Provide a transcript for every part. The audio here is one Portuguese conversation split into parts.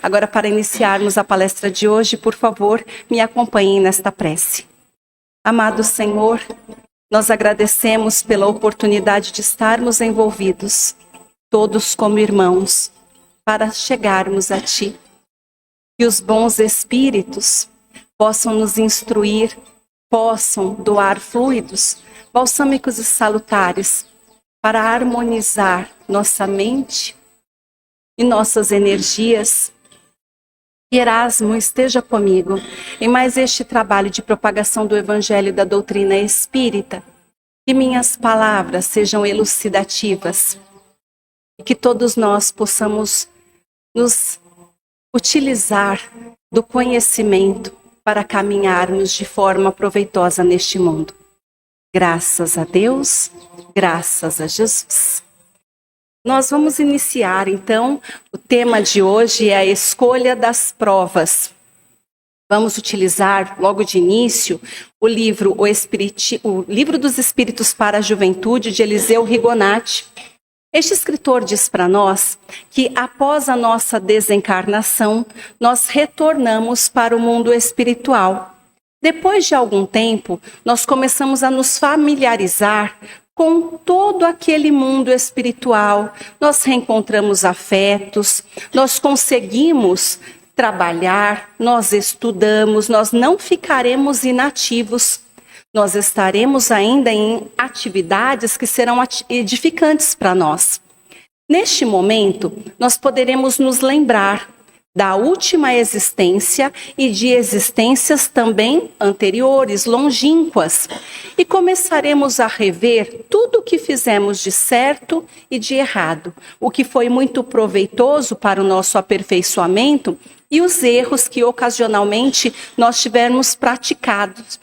Agora, para iniciarmos a palestra de hoje, por favor, me acompanhem nesta prece. Amado Senhor, nós agradecemos pela oportunidade de estarmos envolvidos, todos como irmãos, para chegarmos a Ti. Que os bons espíritos possam nos instruir, possam doar fluidos balsâmicos e salutares para harmonizar nossa mente e nossas energias. Que Erasmo esteja comigo em mais este trabalho de propagação do Evangelho e da doutrina espírita. Que minhas palavras sejam elucidativas e que todos nós possamos nos utilizar do conhecimento para caminharmos de forma proveitosa neste mundo. Graças a Deus, graças a Jesus. Nós vamos iniciar, então, o tema de hoje é a escolha das provas. Vamos utilizar, logo de início, o livro dos Espíritos para a Juventude, de Eliseu Rigonati. Este escritor diz para nós que, após a nossa desencarnação, nós retornamos para o mundo espiritual. Depois de algum tempo, nós começamos a nos familiarizar com todo aquele mundo espiritual. Nós reencontramos afetos, nós conseguimos trabalhar, nós estudamos, nós não ficaremos inativos. Nós estaremos ainda em atividades que serão edificantes para nós. Neste momento, nós poderemos nos lembrar da última existência e de existências também anteriores, longínquas. E começaremos a rever tudo o que fizemos de certo e de errado, o que foi muito proveitoso para o nosso aperfeiçoamento e os erros que ocasionalmente nós tivermos praticados.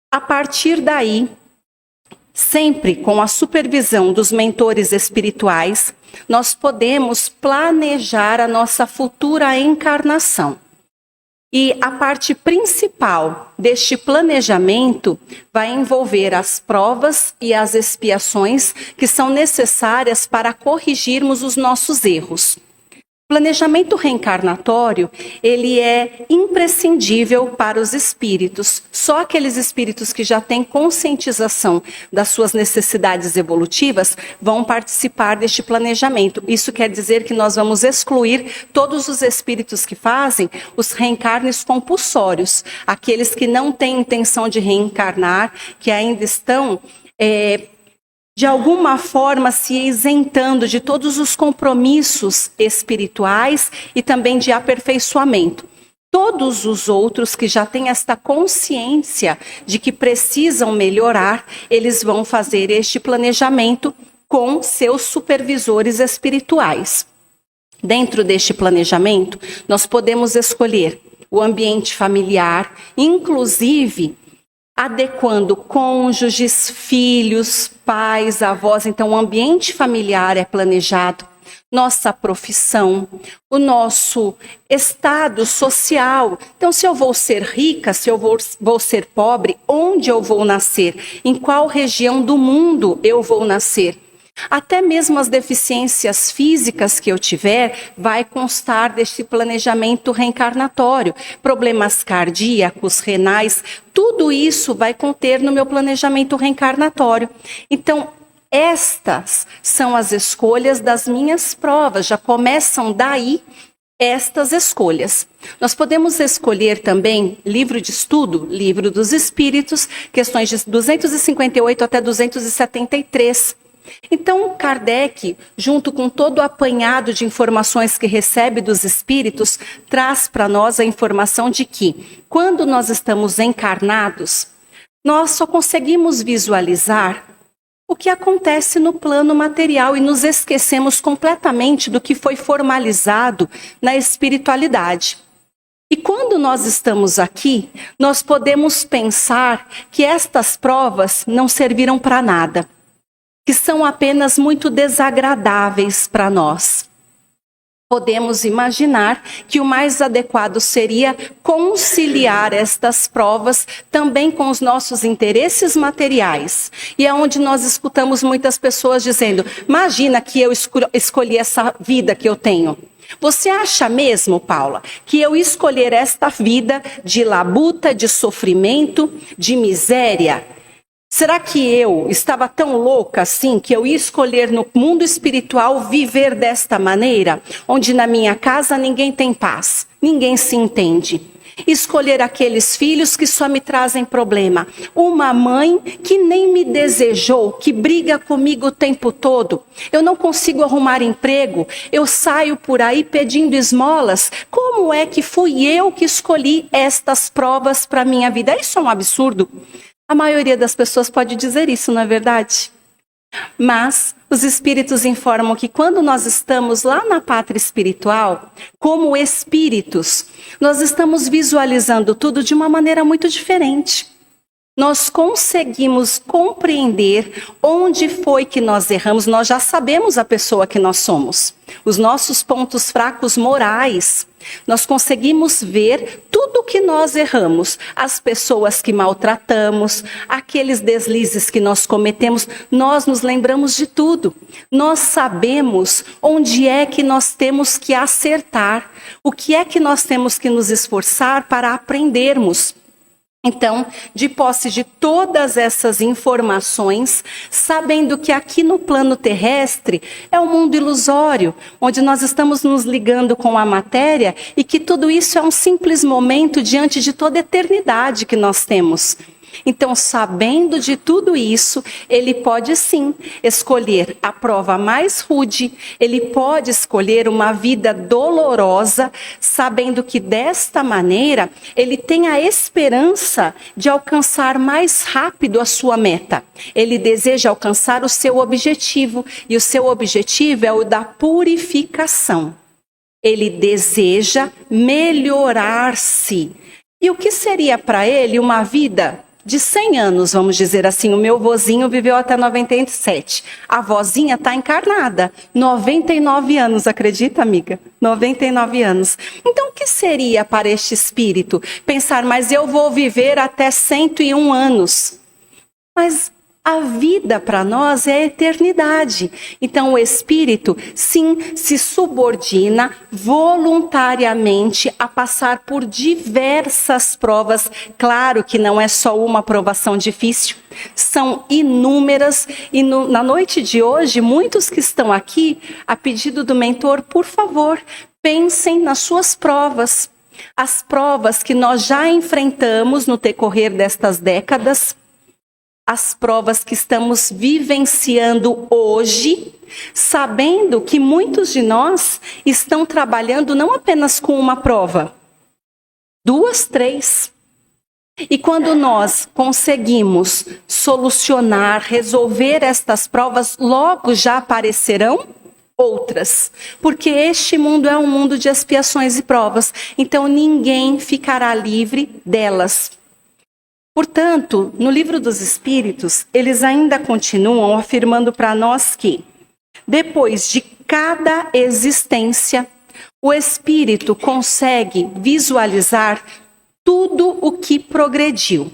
A partir daí, sempre com a supervisão dos mentores espirituais, nós podemos planejar a nossa futura encarnação. E a parte principal deste planejamento vai envolver as provas e as expiações que são necessárias para corrigirmos os nossos erros. Planejamento reencarnatório, ele é imprescindível para os espíritos. Só aqueles espíritos que já têm conscientização das suas necessidades evolutivas vão participar deste planejamento. Isso quer dizer que nós vamos excluir todos os espíritos que fazem os reencarnes compulsórios. Aqueles que não têm intenção de reencarnar, que ainda estão de alguma forma se isentando de todos os compromissos espirituais e também de aperfeiçoamento. Todos os outros que já têm esta consciência de que precisam melhorar, eles vão fazer este planejamento com seus supervisores espirituais. Dentro deste planejamento, nós podemos escolher o ambiente familiar, inclusive adequando cônjuges, filhos, pais, avós. Então, o ambiente familiar é planejado, nossa profissão, o nosso estado social. Então, se eu vou ser rica, se eu vou ser pobre, onde eu vou nascer? Em qual região do mundo eu vou nascer? Até mesmo as deficiências físicas que eu tiver vai constar deste planejamento reencarnatório. Problemas cardíacos, renais, tudo isso vai conter no meu planejamento reencarnatório. Então, estas são as escolhas das minhas provas, já começam daí estas escolhas. Nós podemos escolher também livro de estudo, Livro dos Espíritos, questões de 258 até 273. Então, Kardec, junto com todo o apanhado de informações que recebe dos espíritos, traz para nós a informação de que, quando nós estamos encarnados, nós só conseguimos visualizar o que acontece no plano material e nos esquecemos completamente do que foi formalizado na espiritualidade. E quando nós estamos aqui, nós podemos pensar que estas provas não serviram para nada, que são apenas muito desagradáveis para nós. Podemos imaginar que o mais adequado seria conciliar estas provas também com os nossos interesses materiais. E é onde nós escutamos muitas pessoas dizendo: imagina que eu escolhi essa vida que eu tenho. Você acha mesmo, Paula, que eu escolher esta vida de labuta, de sofrimento, de miséria? Será que eu estava tão louca assim que eu ia escolher no mundo espiritual viver desta maneira? Onde na minha casa ninguém tem paz, ninguém se entende. Escolher aqueles filhos que só me trazem problema. Uma mãe que nem me desejou, que briga comigo o tempo todo. Eu não consigo arrumar emprego, eu saio por aí pedindo esmolas. Como é que fui eu que escolhi estas provas para a minha vida? Isso é um absurdo. A maioria das pessoas pode dizer isso, não é verdade? Mas os espíritos informam que quando nós estamos lá na pátria espiritual, como espíritos, nós estamos visualizando tudo de uma maneira muito diferente. Nós conseguimos compreender onde foi que nós erramos. Nós já sabemos a pessoa que nós somos, os nossos pontos fracos morais. Nós conseguimos ver tudo que nós erramos, as pessoas que maltratamos, aqueles deslizes que nós cometemos, nós nos lembramos de tudo. Nós sabemos onde é que nós temos que acertar, o que é que nós temos que nos esforçar para aprendermos. Então, de posse de todas essas informações, sabendo que aqui no plano terrestre é um mundo ilusório, onde nós estamos nos ligando com a matéria e que tudo isso é um simples momento diante de toda a eternidade que nós temos. Então, sabendo de tudo isso, ele pode sim escolher a prova mais rude, ele pode escolher uma vida dolorosa, sabendo que desta maneira ele tem a esperança de alcançar mais rápido a sua meta. Ele deseja alcançar o seu objetivo, e o seu objetivo é o da purificação. Ele deseja melhorar-se. E o que seria para ele uma vida de 100 anos, vamos dizer assim? O meu vozinho viveu até 97. A vozinha está encarnada. 99 anos, acredita, amiga? 99 anos. Então, o que seria para este espírito? Pensar, mas eu vou viver até 101 anos. Mas a vida para nós é a eternidade. Então o espírito, sim, se subordina voluntariamente a passar por diversas provas. Claro que não é só uma provação difícil, são inúmeras. E na noite de hoje, muitos que estão aqui, a pedido do mentor, por favor, pensem nas suas provas. As provas que nós já enfrentamos no decorrer destas décadas, as provas que estamos vivenciando hoje, sabendo que muitos de nós estão trabalhando não apenas com uma prova, 2, 3. E quando nós conseguimos solucionar, resolver estas provas, logo já aparecerão outras. Porque este mundo é um mundo de expiações e provas. Então ninguém ficará livre delas. Portanto, no Livro dos Espíritos, eles ainda continuam afirmando para nós que, depois de cada existência, o espírito consegue visualizar tudo o que progrediu.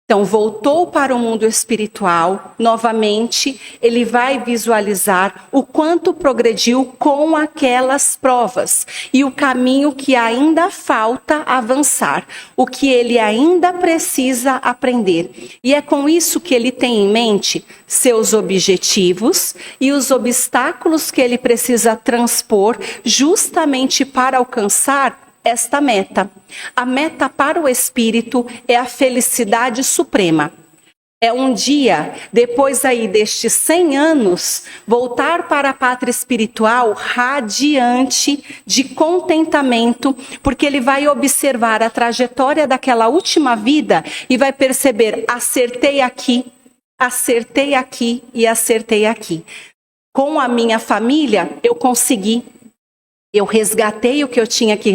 Então, voltou para o mundo espiritual, novamente, ele vai visualizar o quanto progrediu com aquelas provas e o caminho que ainda falta avançar, o que ele ainda precisa aprender. E é com isso que ele tem em mente seus objetivos e os obstáculos que ele precisa transpor justamente para alcançar esta meta. A meta para o espírito é a felicidade suprema. É um dia, depois aí destes 100 anos, voltar para a pátria espiritual radiante de contentamento, porque ele vai observar a trajetória daquela última vida e vai perceber, acertei aqui e acertei aqui. Com a minha família, eu consegui. Eu resgatei o que eu tinha que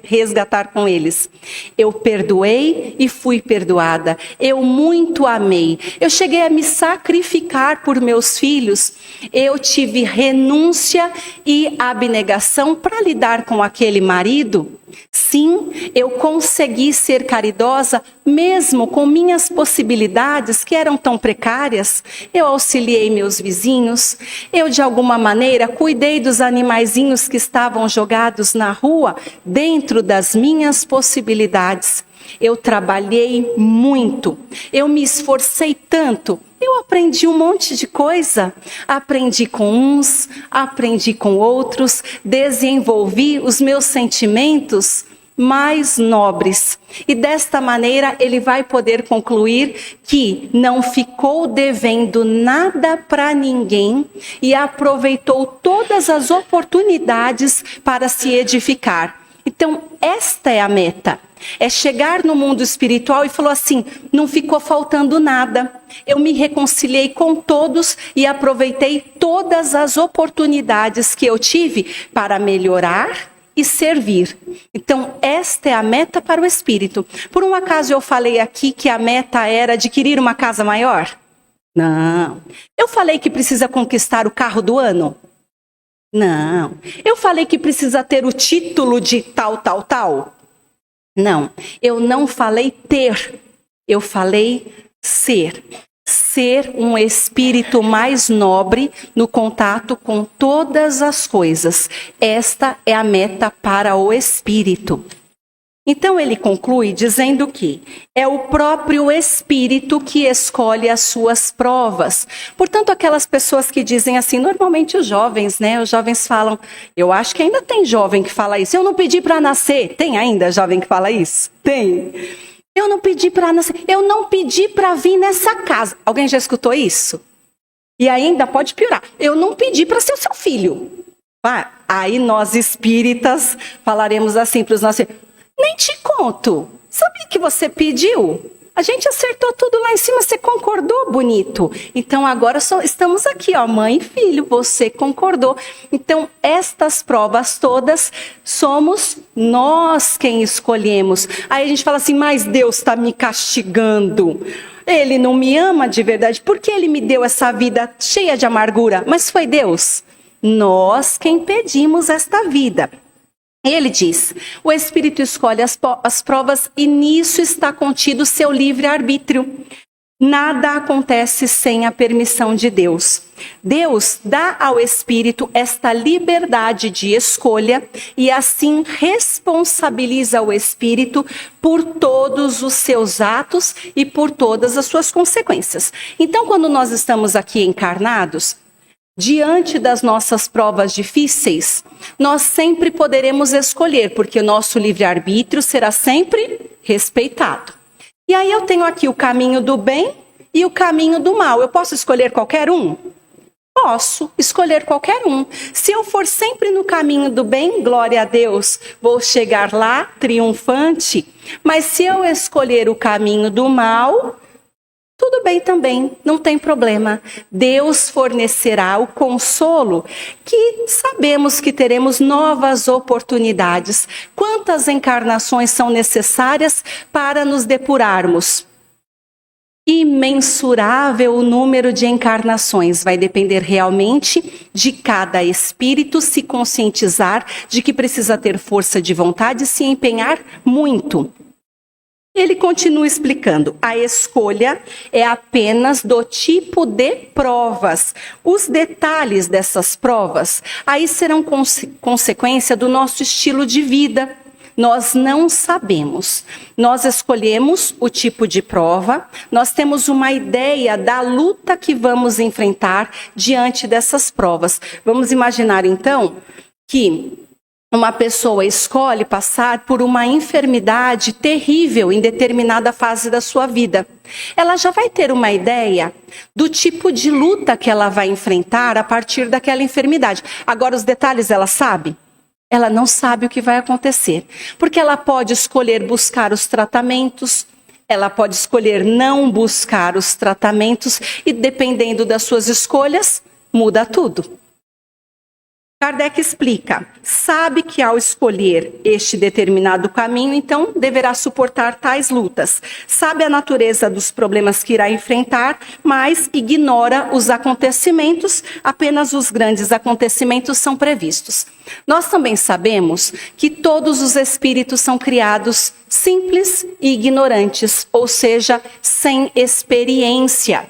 resgatar com eles. Eu perdoei e fui perdoada. Eu muito amei. Eu cheguei a me sacrificar por meus filhos. Eu tive renúncia e abnegação para lidar com aquele marido Sim, eu consegui ser caridosa mesmo com minhas possibilidades que eram tão precárias. Eu auxiliei meus vizinhos, eu de alguma maneira cuidei dos animaizinhos que estavam jogados na rua dentro das minhas possibilidades. Eu trabalhei muito, eu me esforcei tanto, eu aprendi um monte de coisa. Aprendi com uns, aprendi com outros, desenvolvi os meus sentimentos mais nobres. E desta maneira ele vai poder concluir que não ficou devendo nada para ninguém e aproveitou todas as oportunidades para se edificar. Então, esta é a meta. É chegar no mundo espiritual e falou assim, não ficou faltando nada. Eu me reconciliei com todos e aproveitei todas as oportunidades que eu tive para melhorar e servir. Então, esta é a meta para o espírito. Por um acaso eu falei aqui que a meta era adquirir uma casa maior? Não. Eu falei que precisa conquistar o carro do ano? Não. Eu falei que precisa ter o título de tal, tal, tal? Não. Eu não falei ter, eu falei ser. Ser um espírito mais nobre no contato com todas as coisas. Esta é a meta para o espírito. Então ele conclui dizendo que é o próprio espírito que escolhe as suas provas. Portanto, aquelas pessoas que dizem assim, normalmente os jovens, né? Os jovens falam, eu acho que ainda tem jovem que fala isso. Eu não pedi para nascer. Tem ainda jovem que fala isso? Tem. Eu não pedi para nascer. Eu não pedi para vir nessa casa. Alguém já escutou isso? E ainda pode piorar. Eu não pedi para ser o seu filho. Aí nós espíritas falaremos assim para os nossos filhos. Nem te conto. Sabia que você pediu? A gente acertou tudo lá em cima, você concordou, bonito. Então agora só estamos aqui, ó, mãe e filho, você concordou. Então estas provas todas somos nós quem escolhemos. Aí a gente fala assim, mas Deus está me castigando. Ele não me ama de verdade. Por que ele me deu essa vida cheia de amargura? Mas foi Deus. Nós quem pedimos esta vida. Ele diz, o Espírito escolhe as provas e nisso está contido o seu livre-arbítrio. Nada acontece sem a permissão de Deus. Deus dá ao Espírito esta liberdade de escolha e assim responsabiliza o Espírito por todos os seus atos e por todas as suas consequências. Então, quando nós estamos aqui encarnados, diante das nossas provas difíceis, nós sempre poderemos escolher, porque o nosso livre-arbítrio será sempre respeitado. E aí eu tenho aqui o caminho do bem e o caminho do mal. Eu posso escolher qualquer um? Posso escolher qualquer um. Se eu for sempre no caminho do bem, glória a Deus, vou chegar lá triunfante. Mas se eu escolher o caminho do mal, tudo bem também, não tem problema. Deus fornecerá o consolo que sabemos que teremos novas oportunidades. Quantas encarnações são necessárias para nos depurarmos? Imensurável o número de encarnações. Vai depender realmente de cada espírito se conscientizar de que precisa ter força de vontade e se empenhar muito. Ele continua explicando, a escolha é apenas do tipo de provas. Os detalhes dessas provas, aí serão consequência do nosso estilo de vida. Nós não sabemos. Nós escolhemos o tipo de prova, nós temos uma ideia da luta que vamos enfrentar diante dessas provas. Vamos imaginar então que uma pessoa escolhe passar por uma enfermidade terrível em determinada fase da sua vida. Ela já vai ter uma ideia do tipo de luta que ela vai enfrentar a partir daquela enfermidade. Agora, os detalhes ela sabe? Ela não sabe o que vai acontecer. Porque ela pode escolher buscar os tratamentos, ela pode escolher não buscar os tratamentos e, dependendo das suas escolhas, muda tudo. Kardec explica, sabe que ao escolher este determinado caminho, então deverá suportar tais lutas. Sabe a natureza dos problemas que irá enfrentar, mas ignora os acontecimentos, apenas os grandes acontecimentos são previstos. Nós também sabemos que todos os espíritos são criados simples e ignorantes, ou seja, sem experiência.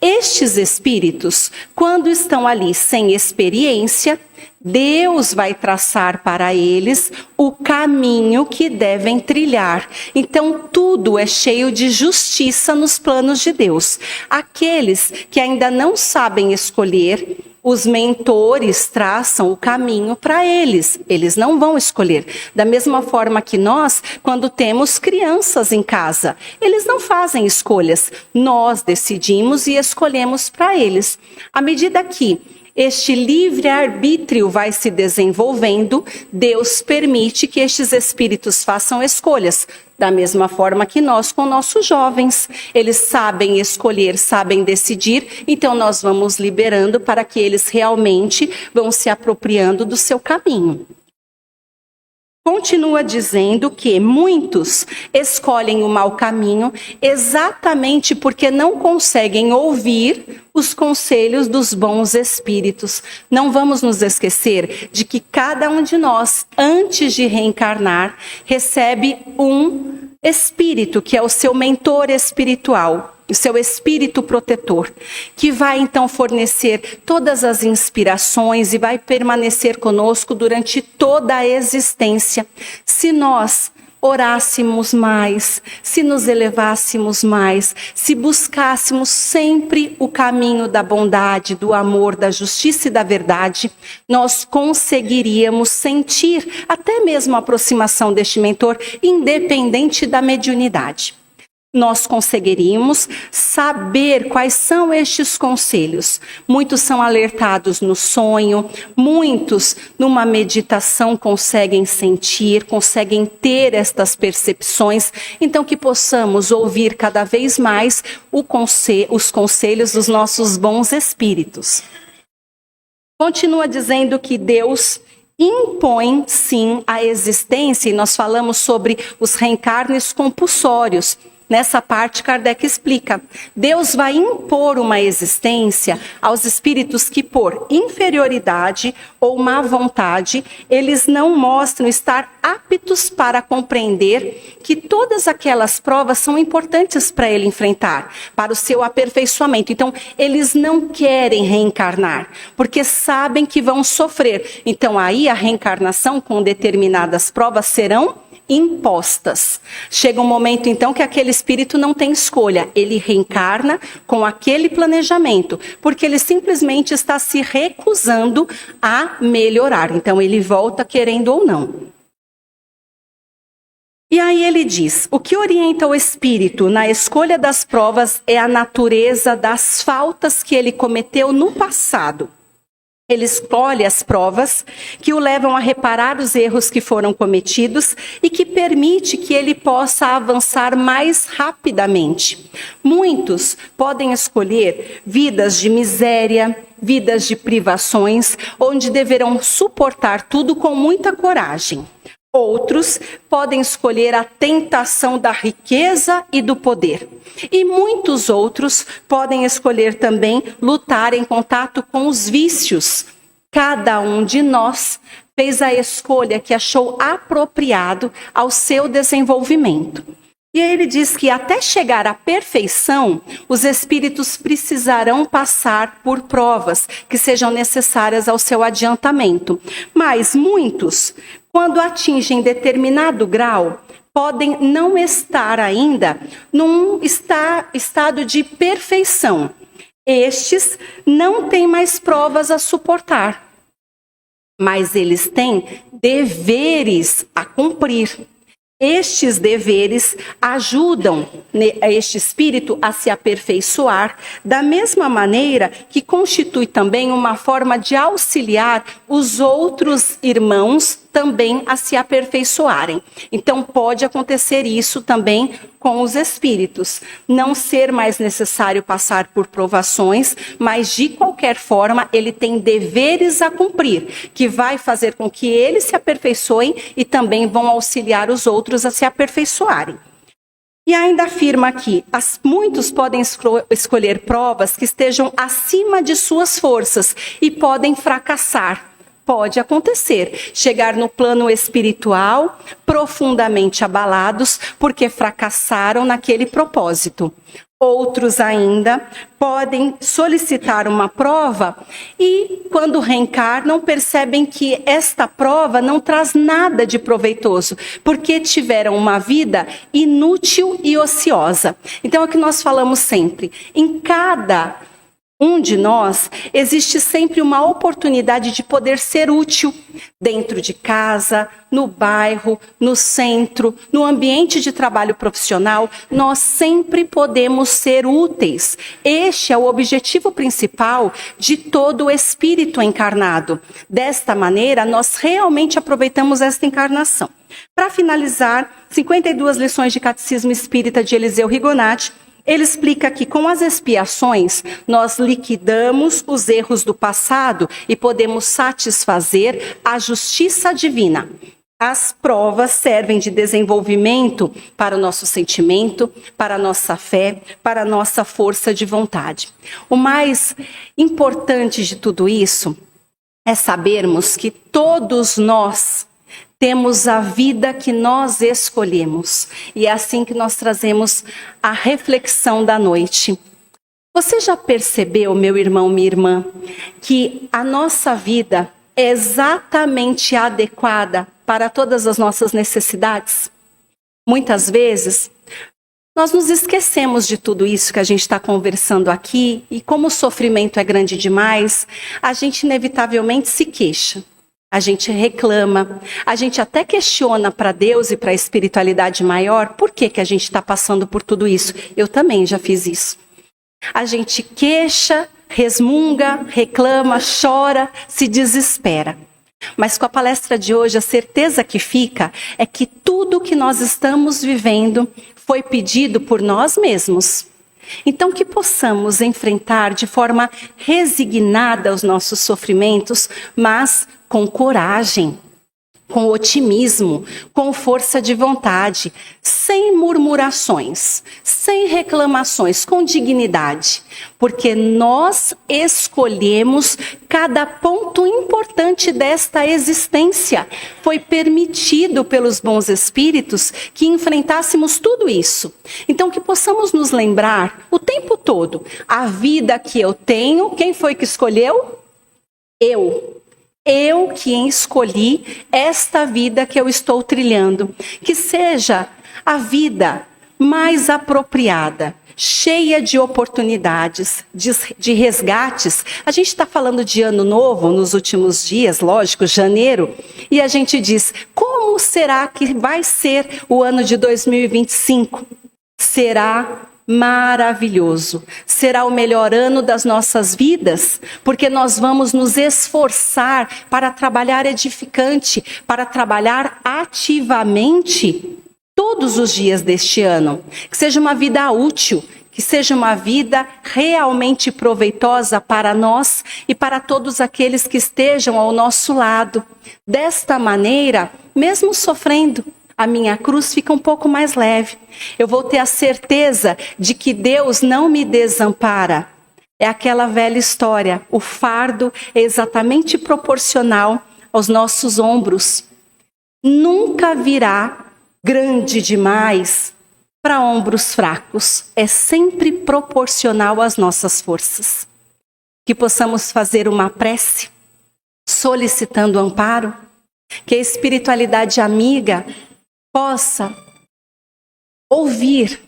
Estes espíritos, quando estão ali sem experiência, Deus vai traçar para eles o caminho que devem trilhar. Então, tudo é cheio de justiça nos planos de Deus. Aqueles que ainda não sabem escolher, os mentores traçam o caminho para eles. Eles não vão escolher. Da mesma forma que nós, quando temos crianças em casa, eles não fazem escolhas. Nós decidimos e escolhemos para eles. À medida que este livre-arbítrio vai se desenvolvendo, Deus permite que estes espíritos façam escolhas. Da mesma forma que nós com nossos jovens. Eles sabem escolher, sabem decidir, então nós vamos liberando para que eles realmente vão se apropriando do seu caminho. Continua dizendo que muitos escolhem o mau caminho exatamente porque não conseguem ouvir os conselhos dos bons espíritos. Não vamos nos esquecer de que cada um de nós, antes de reencarnar, recebe um espírito, que é o seu mentor espiritual, o seu espírito protetor, que vai então fornecer todas as inspirações e vai permanecer conosco durante toda a existência. Se nós orássemos mais, se nos elevássemos mais, se buscássemos sempre o caminho da bondade, do amor, da justiça e da verdade, nós conseguiríamos sentir até mesmo a aproximação deste mentor, independente da mediunidade. Nós conseguiríamos saber quais são estes conselhos. Muitos são alertados no sonho, muitos numa meditação conseguem sentir, conseguem ter estas percepções. Então que possamos ouvir cada vez mais os conselhos dos nossos bons espíritos. Continua dizendo que Deus impõe sim a existência, e nós falamos sobre os reencarnes compulsórios. Nessa parte, Kardec explica, Deus vai impor uma existência aos espíritos que, por inferioridade ou má vontade, eles não mostram estar aptos para compreender que todas aquelas provas são importantes para ele enfrentar, para o seu aperfeiçoamento. Então, eles não querem reencarnar, porque sabem que vão sofrer. Então, aí a reencarnação com determinadas provas serão impostas. Chega um momento, então, que aquele espírito não tem escolha. Ele reencarna com aquele planejamento, porque ele simplesmente está se recusando a melhorar. Então, ele volta querendo ou não. E aí ele diz, o que orienta o espírito na escolha das provas é a natureza das faltas que ele cometeu no passado. Ele escolhe as provas que o levam a reparar os erros que foram cometidos e que permite que ele possa avançar mais rapidamente. Muitos podem escolher vidas de miséria, vidas de privações, onde deverão suportar tudo com muita coragem. Outros podem escolher a tentação da riqueza e do poder. E muitos outros podem escolher também lutar em contato com os vícios. Cada um de nós fez a escolha que achou apropriado ao seu desenvolvimento. E aí ele diz que até chegar à perfeição, os espíritos precisarão passar por provas que sejam necessárias ao seu adiantamento. Mas muitos, quando atingem determinado grau, podem não estar ainda num estado de perfeição. Estes não têm mais provas a suportar, mas eles têm deveres a cumprir. Estes deveres ajudam este espírito a se aperfeiçoar, da mesma maneira que constitui também uma forma de auxiliar os outros irmãos também a se aperfeiçoarem. Então pode acontecer isso também com os espíritos. Não ser mais necessário passar por provações, mas de qualquer forma ele tem deveres a cumprir, que vai fazer com que eles se aperfeiçoem e também vão auxiliar os outros a se aperfeiçoarem. E ainda afirma aqui, muitos podem escolher provas que estejam acima de suas forças e podem fracassar. Pode acontecer, chegar no plano espiritual profundamente abalados porque fracassaram naquele propósito. Outros ainda podem solicitar uma prova e, quando reencarnam, percebem que esta prova não traz nada de proveitoso, porque tiveram uma vida inútil e ociosa. Então é o que nós falamos sempre, em cada de nós, existe sempre uma oportunidade de poder ser útil dentro de casa, no bairro, no centro, no ambiente de trabalho profissional. Nós sempre podemos ser úteis. Este é o objetivo principal de todo o espírito encarnado. Desta maneira, nós realmente aproveitamos esta encarnação. Para finalizar, 52 lições de Catecismo Espírita de Eliseu Rigonati. Ele explica que com as expiações nós liquidamos os erros do passado e podemos satisfazer a justiça divina. As provas servem de desenvolvimento para o nosso sentimento, para a nossa fé, para a nossa força de vontade. O mais importante de tudo isso é sabermos que todos nós temos a vida que nós escolhemos. E é assim que nós trazemos a reflexão da noite. Você já percebeu, meu irmão, minha irmã, que a nossa vida é exatamente adequada para todas as nossas necessidades? Muitas vezes, nós nos esquecemos de tudo isso que a gente está conversando aqui, e como o sofrimento é grande demais, a gente inevitavelmente se queixa. A gente reclama, a gente até questiona para Deus e para a espiritualidade maior por que a gente está passando por tudo isso. Eu também já fiz isso. A gente queixa, resmunga, reclama, chora, se desespera. Mas com a palestra de hoje, a certeza que fica é que tudo que nós estamos vivendo foi pedido por nós mesmos. Então, que possamos enfrentar de forma resignada os nossos sofrimentos, mas com coragem, com otimismo, com força de vontade, sem murmurações, sem reclamações, com dignidade, porque nós escolhemos cada ponto importante desta existência. Foi permitido pelos bons espíritos que enfrentássemos tudo isso. Então, que possamos nos lembrar o tempo todo, a vida que eu tenho, quem foi que escolheu? Eu que escolhi esta vida que eu estou trilhando. Que seja a vida mais apropriada, cheia de oportunidades, de resgates. A gente está falando de ano novo nos últimos dias, lógico, janeiro, e a gente diz, como será que vai ser o ano de 2025? Será maravilhoso. Será o melhor ano das nossas vidas, porque nós vamos nos esforçar para trabalhar edificante, para trabalhar ativamente todos os dias deste ano. Que seja uma vida útil, que seja uma vida realmente proveitosa para nós e para todos aqueles que estejam ao nosso lado. Desta maneira, mesmo sofrendo, a minha cruz fica um pouco mais leve. Eu vou ter a certeza de que Deus não me desampara. É aquela velha história, o fardo é exatamente proporcional aos nossos ombros. Nunca virá grande demais para ombros fracos. É sempre proporcional às nossas forças. Que possamos fazer uma prece, solicitando amparo, que a espiritualidade amiga possa ouvir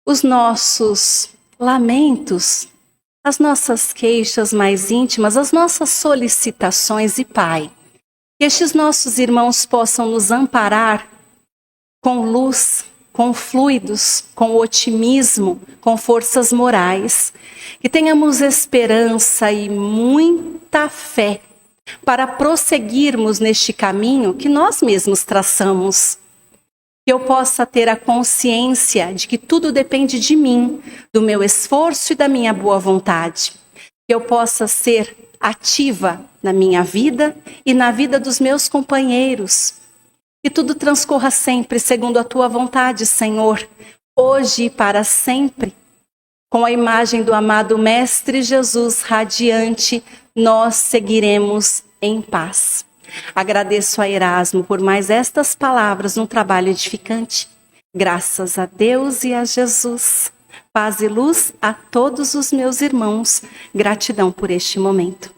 os nossos lamentos, as nossas queixas mais íntimas, as nossas solicitações, e Pai, que estes nossos irmãos possam nos amparar com luz, com fluidos, com otimismo, com forças morais. Que tenhamos esperança e muita fé para prosseguirmos neste caminho que nós mesmos traçamos. Que eu possa ter a consciência de que tudo depende de mim, do meu esforço e da minha boa vontade. Que eu possa ser ativa na minha vida e na vida dos meus companheiros. Que tudo transcorra sempre segundo a tua vontade, Senhor, hoje e para sempre. Com a imagem do amado Mestre Jesus radiante, nós seguiremos em paz. Agradeço a Erasmo por mais estas palavras num trabalho edificante. Graças a Deus e a Jesus. Paz e luz a todos os meus irmãos. Gratidão por este momento.